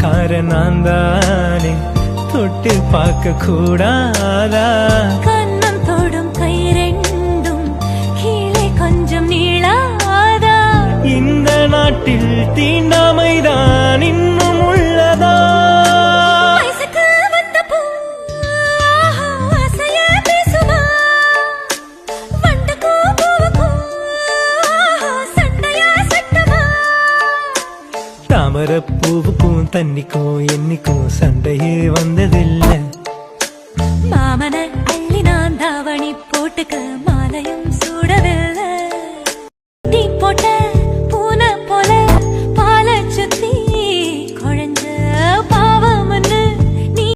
நான் தானே தொட்டு பார்க்க கூடாதா கண்ணம் தொடும் கை ரெண்டும் கீழே கொஞ்சம் நீளாதா இந்த நாட்டில் தீண்டாமைதான் இன்னும் உள்ளதா வயசுக்கு வந்த பூ ஆசைய பேசுமா வண்டுக்கும் பூவுக்கும் சண்டையா சட்டமா தாமரப்பூவுக்கும் தண்ணிக்கும் என்னைக்கும் சண்டையே வந்ததில்லை